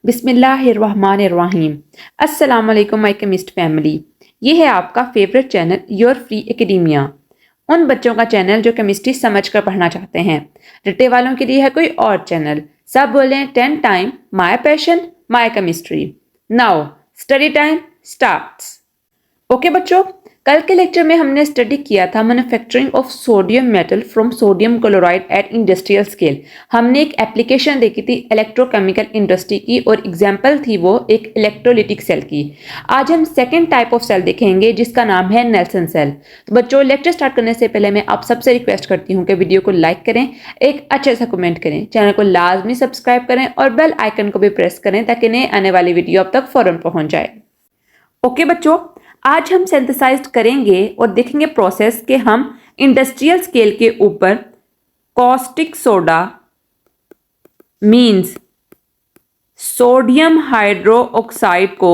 बिस्मिल्लाहिर्रहमानिर्रहीम। अस्सलाम वालेकुम माय केमिस्ट फैमिली। ये है आपका favourite channel your free academia. उन बच्चों का चैनल जो केमिस्ट्री समझकर पढ़ना चाहते हैं। रट्टे वालों के लिए है कोई और चैनल। सब बोलें 10 time my passion my chemistry. Now study time starts. Okay बच्चों, कल के लेक्चर में हमने स्टडी किया था manufacturing of sodium metal from sodium chloride at industrial scale. हमने एक एप्लीकेशन देखी थी इलेक्ट्रोकेमिकल इंडस्ट्री की और एग्जांपल थी वो एक इलेक्ट्रोलिटिक सेल की। आज हम सेकेंड टाइप ऑफ सेल देखेंगे जिसका नाम है नेल्सन सेल। तो बच्चों, लेक्चर स्टार्ट करने से पहले मैं आप सबसे रिक्वेस्ट करती हूँ कि वीडियो को लाइक करें, एक अच्छे सा कमेंट करें, चैनल को लाजमी सब्सक्राइब करें और बेल आइकन को भी प्रेस करें ताकि नए आने वाली वीडियो अब तक फौरन पहुंच जाए। ओके बच्चों, आज हम सिंथेसाइज करेंगे और देखेंगे प्रोसेस के हम इंडस्ट्रियल स्केल के ऊपर caustic soda means sodium hydroxide को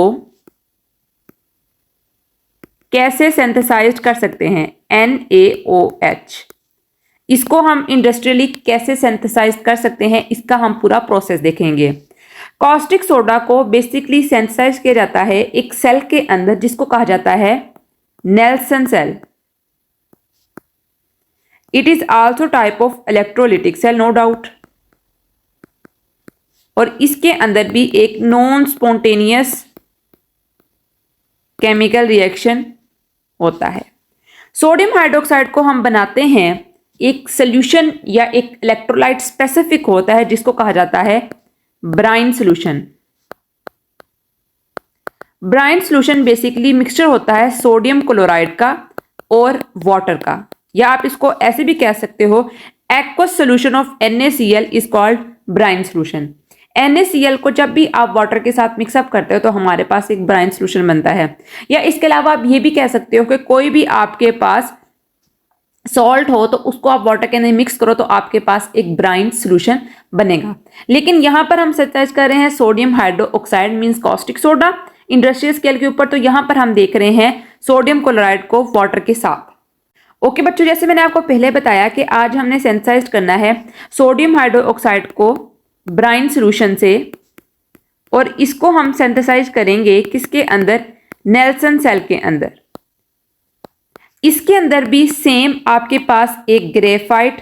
कैसे सिंथेसाइज कर सकते हैं। NaOH, इसको हम इंडस्ट्रियली कैसे सिंथेसाइज कर सकते हैं, इसका हम पूरा प्रोसेस देखेंगे। कॉस्टिक सोडा को बेसिकली सिंथेसाइज किया जाता है एक सेल के अंदर जिसको कहा जाता है Nelson cell. It is also type of electrolytic cell, no doubt. और इसके अंदर भी एक नॉन स्पॉन्टेनियस केमिकल रिएक्शन होता है। सोडियम हाइड्रोक्साइड को हम बनाते हैं एक सोल्यूशन या एक इलेक्ट्रोलाइट स्पेसिफिक होता है जिसको कहा जाता है brine solution. Brine solution basically mixture होता है सोडियम क्लोराइड का और वाटर का, या आप इसको ऐसे भी कह सकते हो aqueous solution of NaCl is called brine solution. NaCl को जब भी आप वाटर के साथ मिक्सअप करते हो तो हमारे पास एक ब्राइन सोल्यूशन बनता है। या इसके अलावा आप ये भी कह सकते हो कि कोई भी आपके पास सॉल्ट हो तो उसको आप वाटर के अंदर मिक्स करो तो आपके पास एक ब्राइन सोल्यूशन बनेगा। लेकिन यहां पर हम सिंथेसाइज कर रहे हैं sodium hydroxide means caustic soda industrial scale के ऊपर, तो यहां पर हम देख रहे हैं सोडियम क्लोराइड को वाटर के साथ। ओके बच्चों, जैसे मैंने आपको पहले बताया कि आज हमने सिंथेसाइज करना है सोडियम हाइड्रोक्साइड को ब्राइन सोल्यूशन से, और इसको हम सिंथेसाइज करेंगे किसके अंदर, नेल्सन सेल के अंदर। इसके अंदर भी सेम आपके पास एक ग्रेफाइट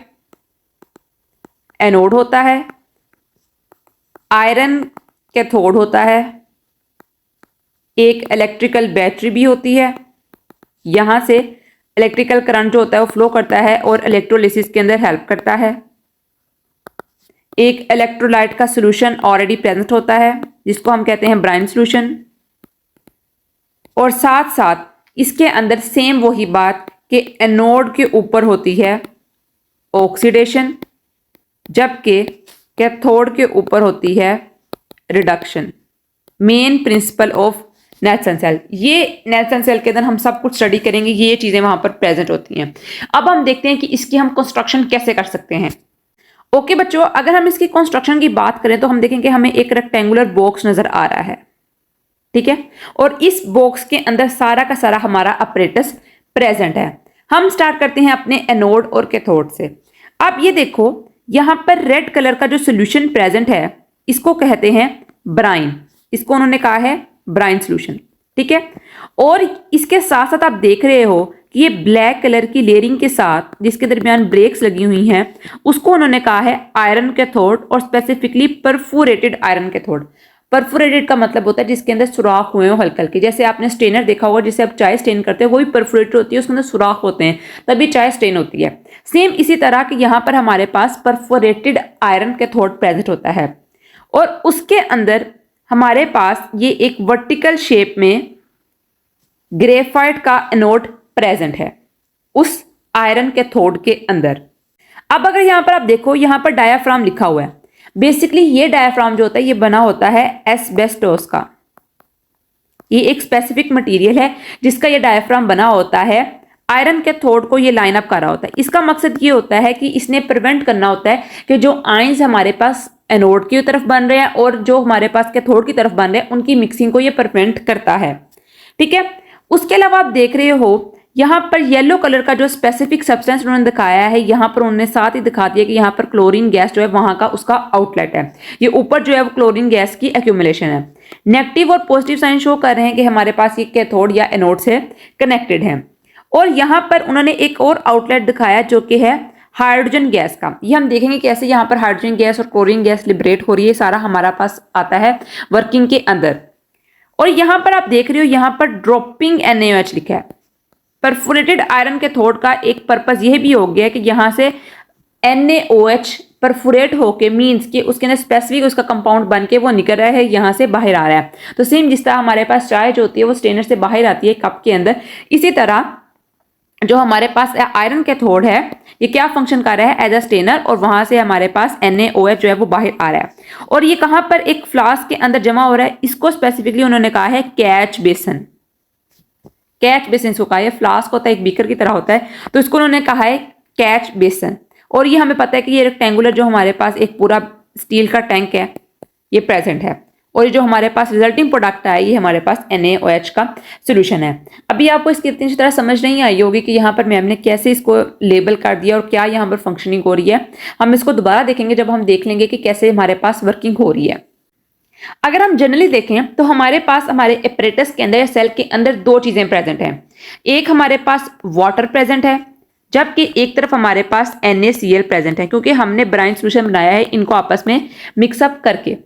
एनोड होता है, आयरन कैथोड होता है, एक इलेक्ट्रिकल बैटरी भी होती है। यहां से इलेक्ट्रिकल करंट जो होता है वो फ्लो करता है और इलेक्ट्रोलिसिस के अंदर हेल्प करता है। एक इलेक्ट्रोलाइट का सॉल्यूशन ऑलरेडी प्रेजेंट होता है जिसको हम कहते हैं ब्राइन सॉल्यूशन। और साथ साथ इसके अंदर सेम वही बात कि एनोड के ऊपर होती है ऑक्सीडेशन, जबकि कैथोड के ऊपर होती है reduction. Main principle of Nelson cell, ये नेल्सन सेल के अंदर हम सब कुछ स्टडी करेंगे, ये चीजें वहां पर प्रेजेंट होती हैं। अब हम देखते हैं कि इसकी हम कंस्ट्रक्शन कैसे कर सकते हैं। ओके बच्चों, अगर हम इसकी कंस्ट्रक्शन की बात करें तो हम देखेंगे हमें एक रेक्टेंगुलर बॉक्स नजर आ रहा है, ठीक है, और इस बॉक्स के अंदर सारा का सारा हमारा अपरेटस प्रेजेंट है। हम स्टार्ट करते हैं अपने एनोड और कैथोड से। अब ये देखो यहां पर रेड कलर का जो सॉल्यूशन प्रेजेंट है इसको कहते हैं ब्राइन, इसको उन्होंने कहा है ब्राइन सॉल्यूशन, ठीक है। और इसके साथ साथ आप देख रहे हो कि ये ब्लैक कलर की लेयरिंग के साथ जिसके दरमियान ब्रेक्स लगी हुई हैं उसको उन्होंने कहा है आयरन कैथोड, और specifically perforated iron cathode. Perforated का मतलब होता है जिसके अंदर सुराख हुए हो हल्के हल्के, जैसे आपने स्टेनर देखा होगा जिसे आप चाय स्टेन करते हो वही परफोरेटेड होती है, उसके अंदर सुराख होते हैं तभी चाय स्टेन होती है। सेम इसी तरह कि यहाँ पर हमारे पास परफोरेटेड आयरन कैथोड प्रेजेंट होता है और उसके अंदर हमारे पास ये एक वर्टिकल शेप में ग्रेफाइट का एनोड प्रेजेंट है उस आयरन कैथोड के अंदर। अब अगर यहां पर आप देखो यहां पर डायाफ्राम लिखा हुआ है। बेसिकली ये डायाफ्राम जो होता है ये बना होता है एस्बेस्टोस का। ये एक स्पेसिफिक मटेरियल है जिसका ये डायाफ्राम बना होता है। आयरन कैथोड को ये लाइन अप कर रहा होता है। इसका मकसद ये होता है कि इसने प्रिवेंट करना होता है कि जो आयंस हमारे पास एनोड की तरफ बन रहे हैं और जो हमारे पास कैथोड की तरफ बन रहे हैं उनकी मिक्सिंग को ये प्रिवेंट करता है, ठीक है। उसके अलावा आप देख रहे हो यहाँ पर येलो कलर का जो स्पेसिफिक सब्सटेंस उन्होंने दिखाया है, यहाँ पर उन्होंने साथ ही दिखा दिया कि यहाँ पर क्लोरीन गैस जो है वहां का उसका आउटलेट है। ये ऊपर जो है वो क्लोरीन गैस की एक्यूमुलेशन है। नेगेटिव और पॉजिटिव साइन शो कर रहे हैं कि हमारे पास ये कैथोड या एनोड से कनेक्टेड है। और यहाँ पर उन्होंने एक और आउटलेट दिखाया जो कि है हाइड्रोजन गैस का। ये हम देखेंगे कैसे यहाँ पर हाइड्रोजन गैस और क्लोरीन गैस लिबरेट हो रही है, सारा हमारा पास आता है वर्किंग के अंदर। और यहाँ पर आप देख रहे हो यहाँ पर ड्रॉपिंग NaOH लिखा है। परफोरेटेड आयरन कैथोड का एक पर्पज यह भी हो गया कि यहाँ से NaOH परफोरेट होके मीन्स कि उसके अंदर स्पेसिफिक उसका कंपाउंड बन के वो निकल रहा है, यहाँ से बाहर आ रहा है। तो सेम जिस तरह हमारे पास चाय जो होती है वो स्टेनर से बाहर आती है कप के अंदर, इसी तरह जो हमारे पास आयरन कैथोड है ये क्या फंक्शन कर रहा है एज अ स्टेनर, और वहां से हमारे पास NaOH जो है वो बाहर आ रहा है। और ये कहां पर एक फ्लास्क के अंदर जमा हो रहा है, इसको स्पेसिफिकली उन्होंने कहा है कैच बेसन। कैच बेसन इसको कहा है, फ्लास्क होता है एक बीकर की तरह होता है, तो इसको उन्होंने कहा है कैच बेसन। और ये हमें पता है कि ये रेक्टेंगुलर जो हमारे पास एक पूरा स्टील का टैंक है ये प्रेजेंट है, और ये जो हमारे पास रिजल्टिंग प्रोडक्ट है ये हमारे पास NaOH का सोल्यूशन है। अभी आपको इसकी इतनी अच्छी तरह समझ नहीं आई होगी कि यहाँ पर मैम ने कैसे इसको लेबल कर दिया और क्या यहाँ पर फंक्शनिंग हो रही है। हम इसको दोबारा देखेंगे जब हम देख लेंगे कि कैसे हमारे पास वर्किंग हो रही है। अगर हम जनरली देखें तो हमारे पास हमारे एपरेटस के अंदर या सेल के अंदर दो चीजें प्रेजेंट हैं। एक हमारे पास वाटर प्रेजेंट है, जबकि एक तरफ हमारे पास NaCl प्रेजेंट है, क्योंकि हमने ब्राइन सोल्यूशन बनाया है इनको आपस में मिक्सअप करके।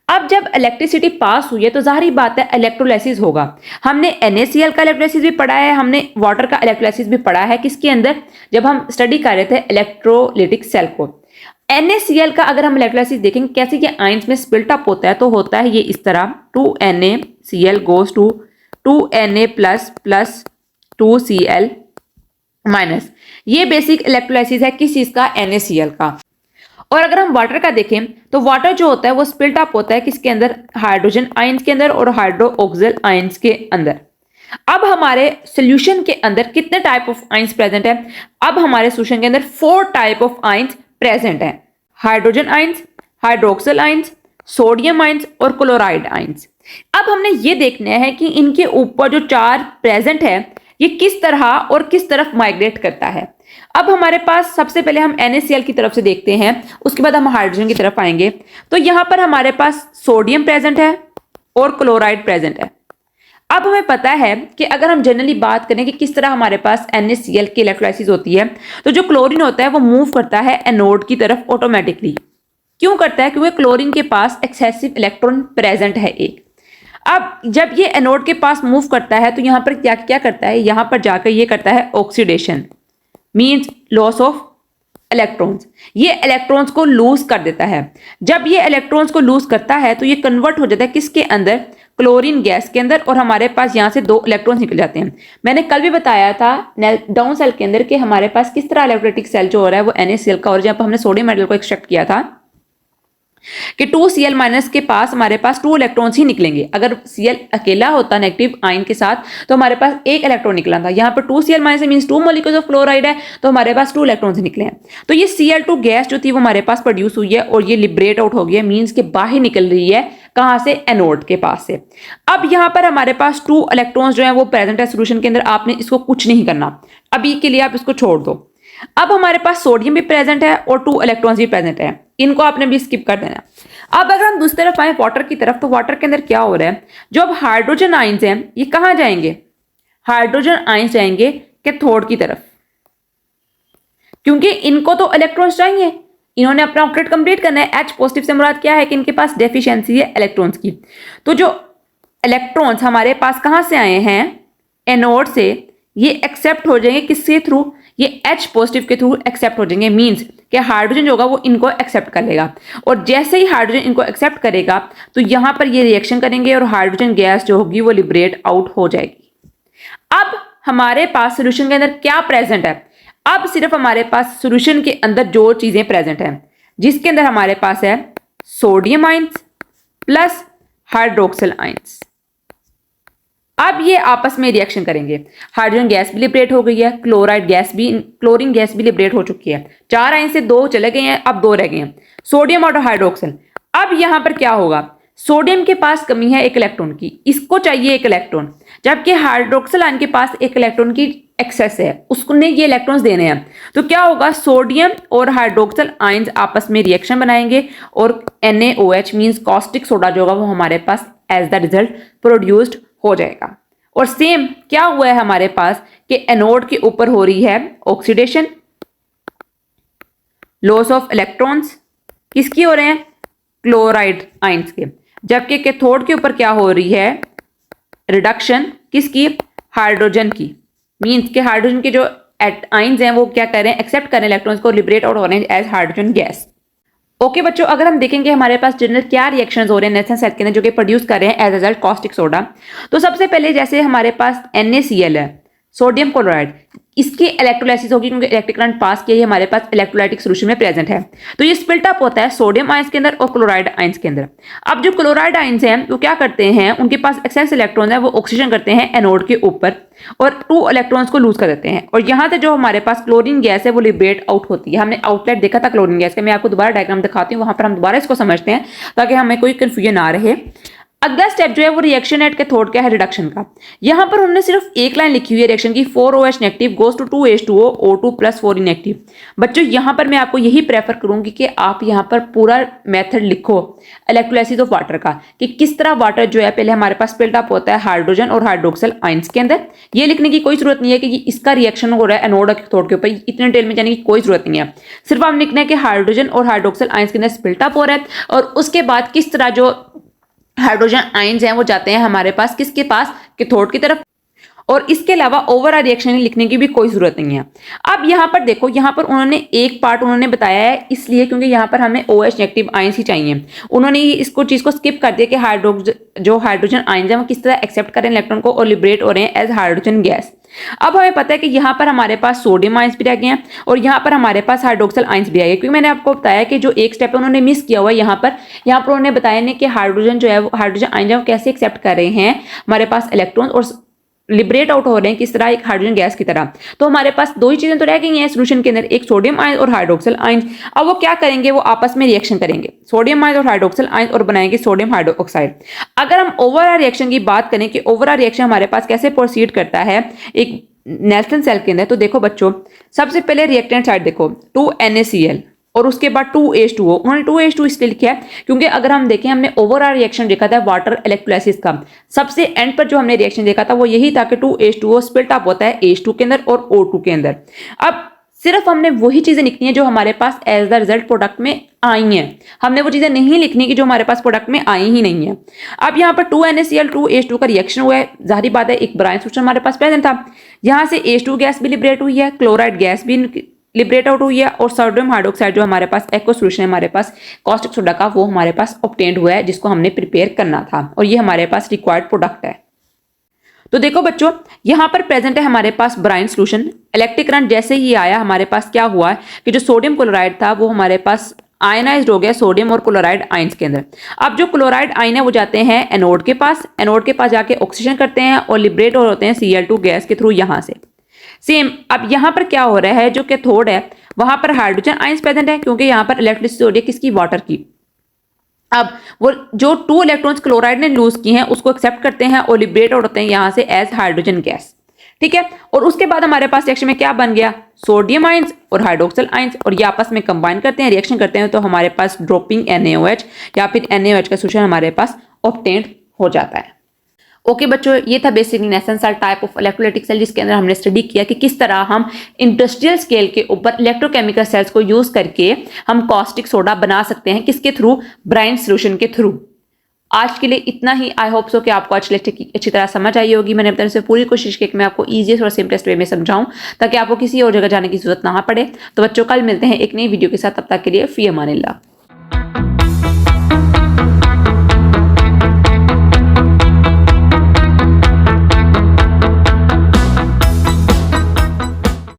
अब जब इलेक्ट्रिसिटी पास हुई है तो जाहिर बात है इलेक्ट्रोलाइसिस होगा। हमने NaCl का इलेक्ट्रोलाइसिस भी पढ़ा है, हमने वाटर का इलेक्ट्रोलाइसिस भी पढ़ा है, किसके अंदर, जब हम स्टडी कर रहे थे इलेक्ट्रोलिटिक सेल को। NaCl का अगर हम इलेक्ट्रोलाइसिस देखेंगे कैसे ये आयंस में स्प्लिट अप होता है, तो होता है ये इस तरह 2NaCl goes to 2Na plus plus 2Cl minus. ये बेसिक इलेक्ट्रोलाइसिस है किस चीज का, NaCl का। और अगर हम वाटर का देखें तो वाटर जो होता है वो स्प्लिट अप होता है किसके अंदर, हाइड्रोजन आयंस के अंदर और हाइड्रोक्सिल आयंस के अंदर। अब हमारे सॉल्यूशन के अंदर कितने टाइप ऑफ आयंस प्रेजेंट है, अब हमारे सॉल्यूशन के अंदर 4 टाइप ऑफ आयंस प्रेजेंट है। Hydrogen ions, hydroxyl ions, sodium ions और क्लोराइड आयंस। अब हमने ये देखना है कि इनके ऊपर जो 4 प्रेजेंट है ये किस तरह और किस तरफ माइग्रेट करता है। अब हमारे पास सबसे पहले हम NaCl की तरफ से देखते हैं, उसके बाद हम हाइड्रोजन की तरफ आएंगे। तो यहां पर हमारे पास सोडियम प्रेजेंट है और क्लोराइड प्रेजेंट है। अब हमें पता है कि अगर हम जनरली बात करें कि किस तरह हमारे पास NaCl की इलेक्ट्रोलाइसिस होती है, तो जो क्लोरीन होता है वो मूव करता है एनोड की तरफ ऑटोमेटिकली। क्यों करता है, क्योंकि क्लोरीन के पास एक्सेसिव इलेक्ट्रॉन प्रेजेंट है एक। अब जब ये एनोड के पास मूव करता है तो यहां पर क्या क्या करता है, यहां पर जाकर ये करता है oxidation, means loss of electrons. ये इलेक्ट्रॉन्स को लूज कर देता है। जब ये इलेक्ट्रॉन्स को लूज करता है तो ये कन्वर्ट हो जाता है किसके अंदर, क्लोरीन गैस के अंदर, और हमारे पास यहां से 2 इलेक्ट्रॉन्स निकल जाते हैं। मैंने कल भी बताया था डाउन सेल के अंदर कि हमारे पास किस तरह इलेक्ट्रोलाइटिक सेल जो हो रहा है वो NaCl का, और जब हमने सोडियम मेटल को एक्सट्रैक्ट किया था कि 2Cl माइनस के पास हमारे पास 2 इलेक्ट्रॉन्स ही निकलेंगे। अगर Cl अकेला होता नेगेटिव आयन के साथ तो हमारे पास 1 इलेक्ट्रॉन निकला था। यहाँ पर 2Cl minus means 2 molecules of chloride है, तो हमारे पास 2 इलेक्ट्रॉन्स निकले हैं। तो ये Cl2 गैस जो थी वो हमारे पास प्रोड्यूस हुई है और ये लिबरेट आउट हो गई है, मींस के बाहर निकल रही है कहां से, एनोड के पास से। अब यहाँ पर हमारे पास 2 इलेक्ट्रॉन्स जो है वो प्रेजेंट है सोल्यूशन के अंदर, आपने इसको कुछ नहीं करना, अभी के लिए आप इसको छोड़ दो। अब हमारे पास सोडियम भी प्रेजेंट है और 2 इलेक्ट्रॉन्स भी प्रेजेंट है, इनको आपने भी स्किप कर देना। अब अगर हम दूसरी तरफ आए वाटर की तरफ, तो वाटर के अंदर क्या हो रहा है, जो अब हाइड्रोजन आयंस हैं ये कहां जाएंगे, हाइड्रोजन आयंस जाएंगे कैथोड की तरफ, क्योंकि इनको तो इलेक्ट्रॉन्स चाहिए, इन्होंने अपना ऑक्टेट कंप्लीट करना है। H पॉजिटिव से मुराद क्या है कि इनके पास डेफिशिएंसी है इलेक्ट्रॉन्स की। तो जो इलेक्ट्रॉन्स हमारे पास कहां से आए हैं, एनोड से, ये एक्सेप्ट हो जाएंगे किसके थ्रू, ये H पॉजिटिव के थ्रू एक्सेप्ट हो जाएंगे, मींस कि हाइड्रोजन जो होगा वो इनको एक्सेप्ट कर लेगा, और जैसे ही हाइड्रोजन इनको एक्सेप्ट करेगा तो यहां पर ये रिएक्शन करेंगे और हाइड्रोजन गैस जो होगी वो लिबरेट आउट हो जाएगी। अब हमारे पास सोल्यूशन के अंदर क्या प्रेजेंट है, अब सिर्फ हमारे पास सोल्यूशन के अंदर जो चीजें प्रेजेंट हैं, जिसके अंदर हमारे पास है sodium ions plus hydroxyl ions. अब ये आपस में रिएक्शन करेंगे, हाइड्रोजन गैस भी लिबरेट हो गई है, क्लोराइड गैस भी, क्लोरीन गैस भी लिबरेट हो चुकी है। 4 आयन से 2 चले गए हैं, अब 2 रह गए हैं, सोडियम और हाइड्रोक्सिल। अब यहां पर क्या होगा, सोडियम के पास कमी है एक इलेक्ट्रॉन की, इसको चाहिए एक इलेक्ट्रॉन, जबकि हाइड्रोक्सिल आयन के पास एक इलेक्ट्रॉन की एक्सेस है, उसने ये इलेक्ट्रॉन्स देने हैं। तो क्या होगा, सोडियम और हाइड्रोक्सिल आयंस आपस में रिएक्शन बनाएंगे और NaOH मींस कॉस्टिक सोडा जो होगा वो हमारे पास एज द रिजल्ट प्रोड्यूस्ड हो जाएगा। और सेम क्या हुआ है हमारे पास कि एनोड के ऊपर हो रही है ऑक्सीडेशन, लॉस ऑफ इलेक्ट्रॉन्स, किसकी हो रहे हैं, क्लोराइड आयंस के, जबकि कैथोड के ऊपर क्या हो रही है, रिडक्शन, किसकी, हाइड्रोजन की। मींस के हाइड्रोजन के जो आयंस हैं वो क्या कर रहे हैं, एक्सेप्ट कर रहे हैं इलेक्ट्रॉन्स को, लिबरेट आउट हो रहे हैं एज हाइड्रोजन गैस। ओके बच्चों, अगर हम देखेंगे हमारे पास जनरल क्या रिएक्शंस हो रहे हैं नेल्सन सेल के अंदर जो कि प्रोड्यूस कर रहे हैं as a result caustic soda, तो सबसे पहले जैसे हमारे पास NaCl है, सोडियम क्लोराइड, इसकी इलेक्ट्रोलाइसिस होगी क्योंकि इलेक्ट्रिक करंट पास किया, ये हमारे पास इलेक्ट्रोलाइटिक सॉल्यूशन में प्रेजेंट है। तो ये स्प्लिट अप होता है सोडियम आयंस के अंदर और क्लोराइड आयंस के अंदर। अब जो क्लोराइड आयंस हैं वो क्या करते हैं, उनके पास एक्सेस इलेक्ट्रॉन है, वो ऑक्सीजन करते हैं एनोड के ऊपर और 2 इलेक्ट्रॉन्स को लूज कर देते हैं, और यहाँ से जो हमारे पास क्लोरीन गैस है वो लिबरेट आउट होती है। हमने आउटलेट देखा था क्लोरीन गैस का, मैं आपको दोबारा डायग्राम दिखाती हूँ, वहां पर हम दोबारा इसको समझते हैं ताकि हमें कोई कंफ्यूजन ना रहे। अगला स्टेप जो है वो रिएक्शन एट कैथोड का है, रिडक्शन का। यहां पर हमने सिर्फ एक लाइन लिखी हुई है रिएक्शन की, 4OH negative goes to 2H2O, O2 plus 4 negative. बच्चों यहां पर मैं आपको यही प्रेफर करूंगी कि आप यहां पर पूरा मेथड लिखो इलेक्ट्रोलाइसिस ऑफ वाटर का, कि किस तरह वाटर जो है पहले हमारे पास स्प्लिट अप होता है हाइड्रोजन और हाइड्रोक्सिल आयंस के अंदर। ये लिखने की कोई जरूरत नहीं है कि इसका रिएक्शन हो रहा है एनोड और कैथोड के ऊपर, इतने डिटेल में जाने की कोई जरूरत नहीं है। सिर्फ हम लिखना है कि हाइड्रोजन और हाइड्रोक्सिल आयंस के अंदर स्प्लिट अप हो रहा है, और उसके बाद किस तरह जो हाइड्रोजन आयंस हैं वो जाते हैं हमारे पास किसके पास, कैथोड की तरफ, और इसके अलावा ओवरऑल रिएक्शन लिखने की भी कोई जरूरत नहीं है। अब यहाँ पर देखो, यहाँ पर उन्होंने एक पार्ट उन्होंने बताया है इसलिए क्योंकि यहाँ पर हमें OH नेगेटिव आयंस ही चाहिए। उन्होंने इसको चीज को स्किप कर दिया कि जो हाइड्रोजन आयंस हैं वो किस तरह एक्सेप्ट करें इलेक्ट्रॉन को और लिबरेट हो रहे हैं एज हाइड्रोजन गैस। अब हमें पता है कि यहाँ पर हमारे पास सोडियम आयंस भी रह गए हैं और यहाँ पर हमारे पास हाइड्रोक्सिल आयंस भी आ गए, क्योंकि मैंने आपको बताया कि जो एक स्टेप है उन्होंने मिस किया हुआ है। यहाँ पर उन्होंने बताया नहीं कि हाइड्रोजन जो है हाइड्रोजन आयंस वो कैसे एक्सेप्ट कर रहे हैं हमारे पास इलेक्ट्रॉन और लिबरेट आउट हो रहे हैं किस तरह, एक हाइड्रोजन गैस की तरह। तो हमारे पास 2 ही चीजें तो रह गई हैं सोल्यूशन के अंदर, एक सोडियम आयंस और हाइड्रोक्सिल आयंस। अब वो क्या करेंगे, वो आपस में रिएक्शन करेंगे सोडियम आयंस और हाइड्रोक्सिल आयंस और बनाएंगे सोडियम हाइड्रोक्साइड। अगर हम ओवरऑल रिएक्शन की बात करें कि ओवरऑल रिएक्शन हमारे पास कैसे प्रोसीड करता है एक नेल्सन सेल के अंदर, तो देखो बच्चों सबसे पहले रिएक्टेंट साइड देखो 2NaCl और उसके बाद 2H2O। उन्होंने 2H2 इसलिए लिखा है क्योंकि अगर हम देखें हमने ओवरऑल रिएक्शन देखा था वाटर इलेक्ट्रोलाइसिस का, सबसे एंड पर जो हमने रिएक्शन देखा था वो यही था कि 2H2O स्प्लिट अप होता है H2 के अंदर और O2 के अंदर। अब सिर्फ हमने वही चीजें लिखनी है जो हमारे पास एज द रिजल्ट प्रोडक्ट में आई हैं, हमने वो चीजें नहीं लिखनी कि जो हमारे पास प्रोडक्ट में आई ही नहीं है। अब यहाँ पर 2NaCl 2H2 का रिएक्शन हुआ है, जाहिर बात है एक ब्राइन सॉल्यूशन हमारे पास प्रेजेंट था, यहाँ से H2 गैस भी लिबरेट हुई है, क्लोराइड गैस भी लिबरेट आउट हुई है और सोडियम हाइड्रोक्साइड जो हमारे पास एक्व सॉल्यूशन है हमारे पास कॉस्टिक सोडा का, वो हमारे पास ऑब्टेन्ड हुआ है जिसको हमने प्रिपेयर करना था और ये हमारे पास रिक्वायर्ड प्रोडक्ट है। तो देखो बच्चों यहाँ पर प्रेजेंट है हमारे पास ब्राइन सॉल्यूशन। इलेक्ट्रिक करंट जैसे ही आया हमारे पास क्या हुआ है कि जो सोडियम क्लोराइड था वो हमारे पास आयनाइज्ड हो गया सोडियम और क्लोराइड आयंस के अंदर। अब जो क्लोराइड आयन है वो जाते हैं एनोड के पास जाके ऑक्सीजन करते हैं और लिबरेट होते हैं Cl2 गैस के थ्रू यहाँ से। सेम अब यहाँ पर क्या हो रहा है, जो कैथोड है वहां पर हाइड्रोजन आयंस प्रेजेंट है क्योंकि यहाँ पर इलेक्ट्रिसिटी हो रही है किसकी, वाटर की। अब वो जो 2 इलेक्ट्रॉन्स क्लोराइड ने लूज किए हैं उसको एक्सेप्ट करते हैं और लिबरेट होते हैं यहाँ से एज हाइड्रोजन गैस, ठीक है। और उसके बाद हमारे पास रिएक्शन में क्या बन गया, सोडियम आयंस और हाइड्रोक्सिल आयंस, और ये आपस में कंबाइन करते हैं रिएक्शन करते हैं तो हमारे पास ड्रॉपिंग NaOH या फिर NaOH का सॉल्यूशन हमारे पास ऑब्टेन्ड हो जाता है। ओके बच्चों, ये था basically Nelson cell type of electrolytic cell जिसके अंदर हमने स्टडी किया कि किस तरह हम इंडस्ट्रियल स्केल के ऊपर इलेक्ट्रोकेमिकल सेल्स को यूज करके हम कॉस्टिक सोडा बना सकते हैं, किसके थ्रू, ब्राइन सॉल्यूशन के थ्रू। आज के लिए इतना ही। आई होप सो कि आपको आज अच्छी तरह समझ आई होगी। मैंने अपने से पूरी कोशिश की कि मैं आपको ईजीएस्ट और सिंपलेस्ट वे में समझाऊं ताकि आपको किसी और जगह जाने की जरूरत ना पड़े। तो बच्चों कल मिलते हैं एक नई वीडियो के साथ, तब तक के लिए फी अमानिल्लाह।